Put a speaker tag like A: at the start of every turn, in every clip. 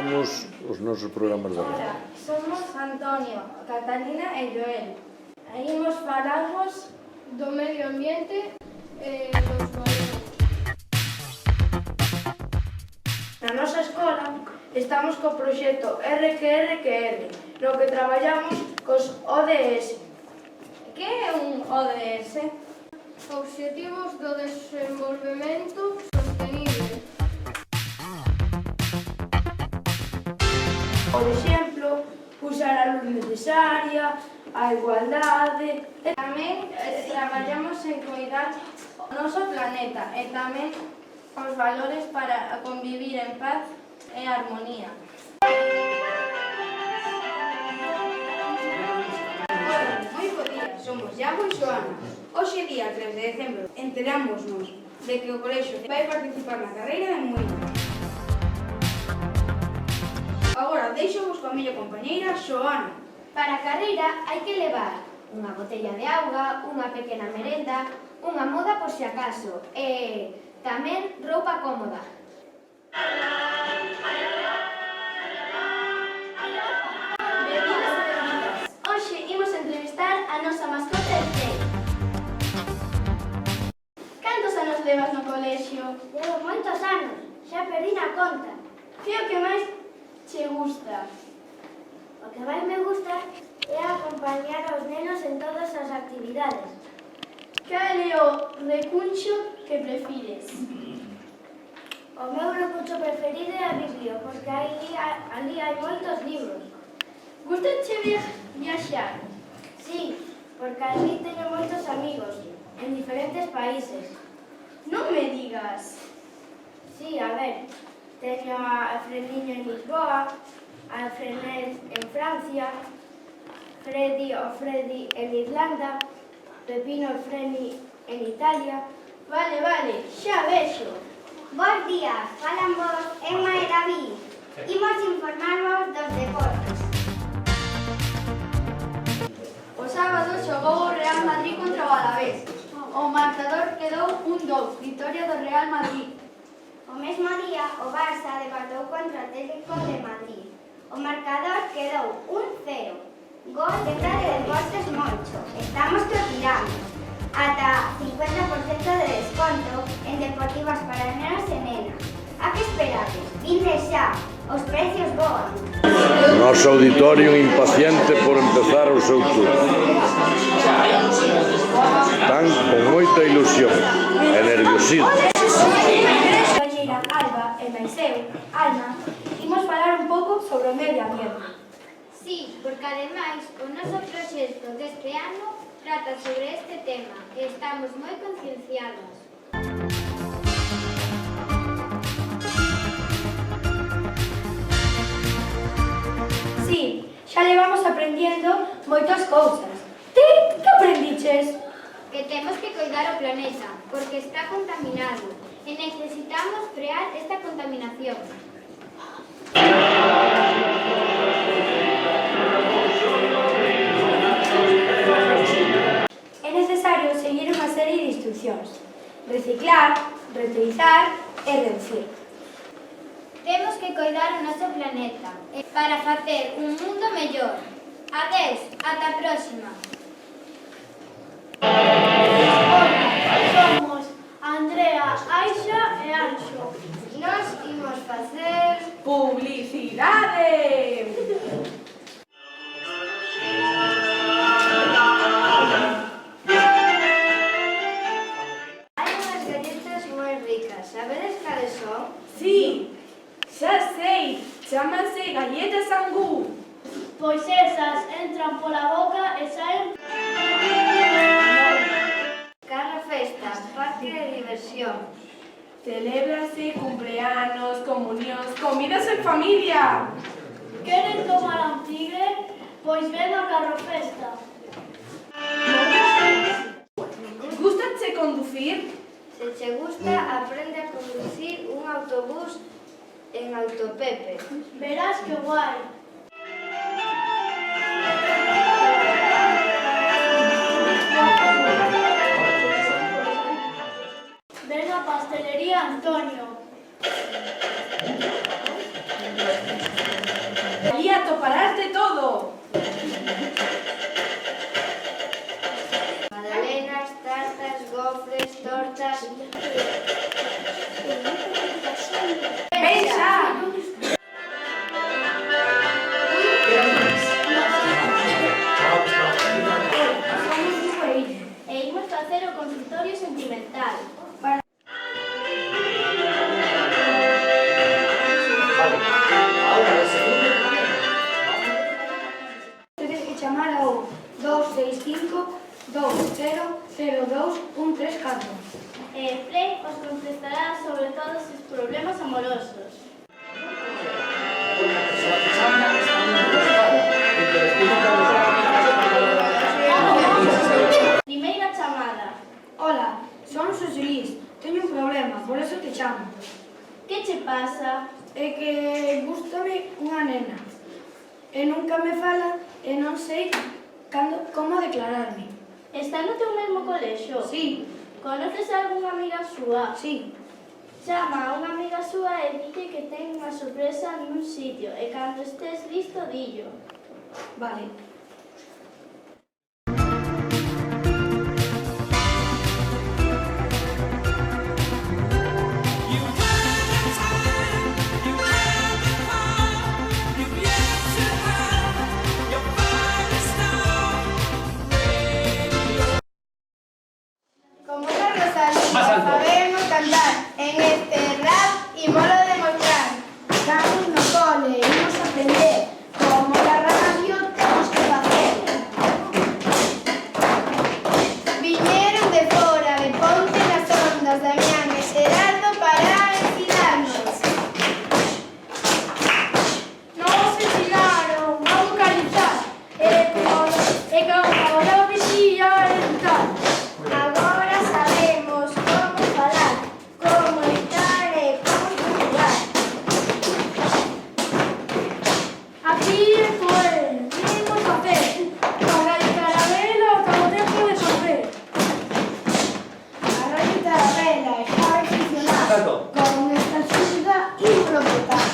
A: iniciamos os nosos programas de radio.
B: Hola, somos Antonio, Catalina e Joel. Imos falarvos
C: do medio ambiente e dos valores.
B: Na nosa escola estamos co proxecto RQR, no que traballamos cos ODS. Que é un ODS?
C: Obxectivos do desenvolvemento sostenible.
B: Por exemplo, usar a luz necesaria, a igualdade. E tamén traballamos en coidar o noso planeta e tamén os valores para convivir en paz e armonía.
D: Hola, moi bo día, somos Iago e Xoana. Hoxe, día 3 de decembro, enterámonos de que o colexio vai participar na carreira de Muíño. Agora, deixo-vos coa miña compañeira Xoana.
E: Para a carreira hai que levar unha botella de auga, unha pequena merenda, unha moda por si acaso e tamén roupa cómoda. Benvidos e benvidas. Hoxe imos entrevistar a nosa mascota Estei. Cantos anos levas no colexio? Levo moitos anos, xa perdi na conta.
B: Que é o que máis che gusta?
E: O que máis me gusta é acompañar aos nenos en todas as actividades.
B: Cal é o recuncho que prefires?
E: O meu recurso preferido é a Biblia, porque ali hai moitos libros.
B: Gustache viaxar?
E: Sí, porque ali teño moitos amigos, en diferentes países.
B: Non me digas.
E: Sí, a ver, teño a Frediño en Lisboa, a Frenet en Francia, Freddy en Irlanda, Pepino e Freni en Italia.
B: Vale, xa vexo.
E: Bos días, falan vos Emma e David. Imos informarvos dos deportes.
B: O sábado xogou o Real Madrid contra o Alavés. O marcador quedou 1-2, victoria do Real Madrid.
E: O mesmo día, o Barça debatou contra o Atlético de Madrid. O marcador quedou 1-0. Gol de Deportes Moncho. Estamos que o tiramos. Ata 50% de desconto en deportivas para nenos e nenas. A que esperades? Vinde xa. Os precios voan.
A: Noso auditorio impaciente por empezar o seu turno. Están con moita ilusión e nerviosismo.
B: Compañeira Alba e máis eu, Alma, imos falar un pouco sobre o medio ambiente.
E: Sí, porque ademais o noso proxecto deste ano trata sobre este tema e estamos moi concienciados.
B: Sí, xa levamos aprendiendo moitas cousas. Ti, que aprendiches?
E: Que temos que coidar o planeta, porque está contaminado e necesitamos frear esta contaminación.
B: É necesario seguir unha serie de instruccións. Reciclar, reutilizar e reducir.
E: Temos que coidar o noso planeta para facer un mundo mellor. Adeus, ata a próxima.
C: Hola, somos Andrea, Aixa e Anxo.
E: Nos imos facer
B: Publicidade!
E: Hai unhas galletas moi ricas, sabedes cales son?
B: Sí, xa sei, chámanse galletas Angú.
C: Pois esas entran pola boca e saen.
E: Carro Festa, parque de diversión.
B: Celébrase cumpleanos, comunións, comidas en familia.
C: Queren tomar un tigre? Pois ven a Carro Festa.
B: Gústache conducir?
E: Se che gusta, aprende a conducir un autobús en Autopepe.
C: Verás que guai. Ven a Pastelería Antonio. 4.
F: Fred os contestará sobre todos os problemas amorosos. Primeira chamada.
C: Hola, son Xosé Luis. Teño un problema, por eso te chamo.
F: Que che pasa?
C: É que gústame unha nena. E nunca me fala e non sei como declararme.
F: Está no teu mesmo colexo?
C: Sí,
F: Conoces algunha amiga súa?
C: sí.
F: Chama a unha amiga súa e dille que ten unha sorpresa nun sitio e cando estés listo, dillo.
C: Vale.
B: Como la Rosalía sabemos cantar en este rap y molo demostrar.
C: Estamos no cole, imos aprender como la radio temos que facer.
B: Vinieron de fora, de Ponte nas Ondas, Damián e Gerardo para ensinarnos.
C: Nos ensinaron a vocalizar e como la vixía editar.
B: Agora sabemos como falar, como editar e como conjugar.
C: Aquí foi, vimos facer, para el caramelo como tempo de facer.
B: A Radio Tarabela está a funcionar
C: Con esta xuda improvisar.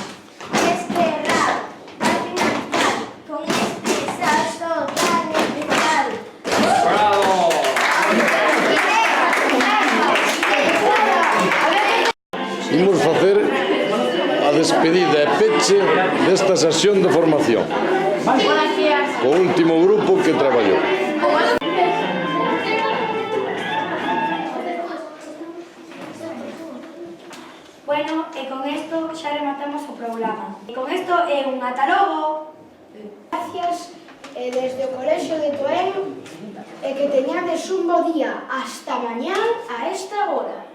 B: este rap. Va a finalizar con este salto tan especial.
A: Imos facer a despedida e peche desta sesión de formación. O último grupo que traballou.
C: Bueno, e con isto xa rematamos o programa. E con isto é un ata logo. Gracias desde o Colexio de Toén e que teñades un bo día. Hasta mañán a esta hora.